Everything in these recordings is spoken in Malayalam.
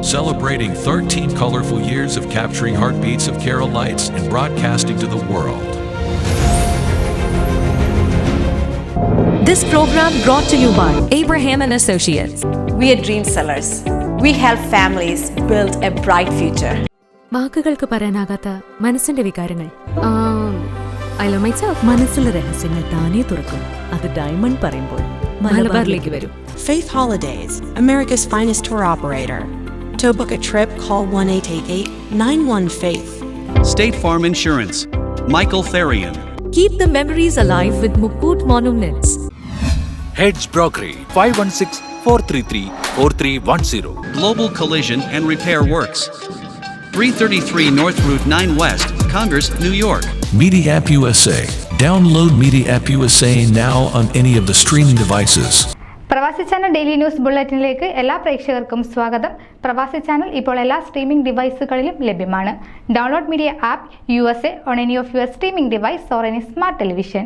celebrating 13 colorful years of capturing heartbeats of Kerala lights and broadcasting to the world. This program brought to you by Abraham and Associates. We are dream sellers. We help families build a bright future. വാക്കുകൾക്ക് പറയാനാകാത്ത മനസ്സിന്റെ വികാരങ്ങൾ. I love myself. മനസ്സിലെ രഹസ്യങ്ങൾ താനേ തുറക്കും. അത് ഡയമണ്ട് പറയുമ്പോൾ മലബാറിലേക്ക് വരും. Faith Holidays, America's finest tour operator. To book a trip, call 1-888-91-FAITH. State Farm Insurance, Michael Therian. Keep the memories alive with Mukut Monuments. Heads Brokery 516-433-4310. Global Collision and Repair Works, 333 North Route 9 West, Congress, New York. Media App USA. Download Media App USA now on any of the streaming devices. പ്രവാസി ചാനൽ ഡെയിലി ന്യൂസ് ബുള്ളറ്റിനിലേക്ക് എല്ലാ പ്രേക്ഷകർക്കും സ്വാഗതം. പ്രവാസി ചാനൽ ഇപ്പോൾ എല്ലാ സ്ട്രീമിംഗ് ഡിവൈസുകളിലും ലഭ്യമാണ്. Download media app USA on any of your streaming device or any smart television.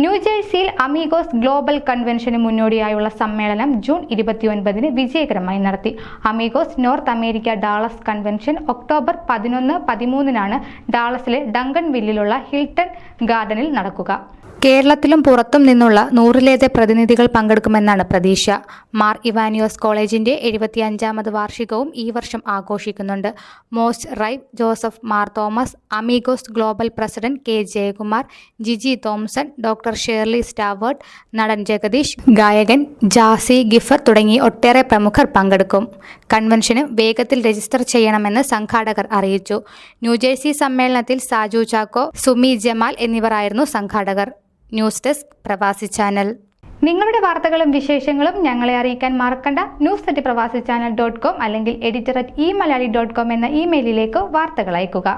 ന്യൂജേഴ്സിയിൽ അമീഗോസ് ഗ്ലോബൽ കൺവെൻഷന് മുന്നോടിയായുള്ള സമ്മേളനം ജൂൺ 29 വിജയകരമായി നടത്തി. Amigos North America Dallas convention October 11-13 ഡാളസിലെ ഡങ്കൺ വില്ലിലുള്ള ഹിൽട്ടൺ ഗാർഡനിൽ നടക്കുക. കേരളത്തിലും പുറത്തും നിന്നുള്ള 100-ലേറെ പ്രതിനിധികൾ പങ്കെടുക്കുമെന്നാണ് പ്രതീക്ഷ. മാർ ഇവാനിയോസ് കോളേജിന്റെ 75ാമത് വാർഷികവും ഈ വർഷം ആഘോഷിക്കുന്നുണ്ട്. Most rev Joseph Mar Thomas, Amigos global president K Jayakumar, Giji Thomson, doctor Shirley Stavert, നടൻ ജഗദീഷ്, ഗായകൻ ജാസി ഗിഫർ തുടങ്ങി ഒട്ടേറെ പ്രമുഖർ പങ്കെടുക്കും. കൺവെൻഷന് വേഗത്തിൽ രജിസ്റ്റർ ചെയ്യണമെന്ന് സംഘാടകർ അറിയിച്ചു. ന്യൂജേഴ്സി സമ്മേളനത്തിൽ സാജു ചാക്കോ, സുമി ജമാൽ എന്നിവരായിരുന്നു സംഘാടകർ. ന്യൂസ് ഡെസ്ക് പ്രവാസി ചാനൽ. നിങ്ങളുടെ വാർത്തകളും വിശേഷങ്ങളും ഞങ്ങളെ അറിയിക്കാൻ മറക്കണ്ട. news@pravasichannel.com അല്ലെങ്കിൽ editor@eMalayali.com എന്ന ഇമെയിലിലേക്ക് വാർത്തകൾ അയക്കുക.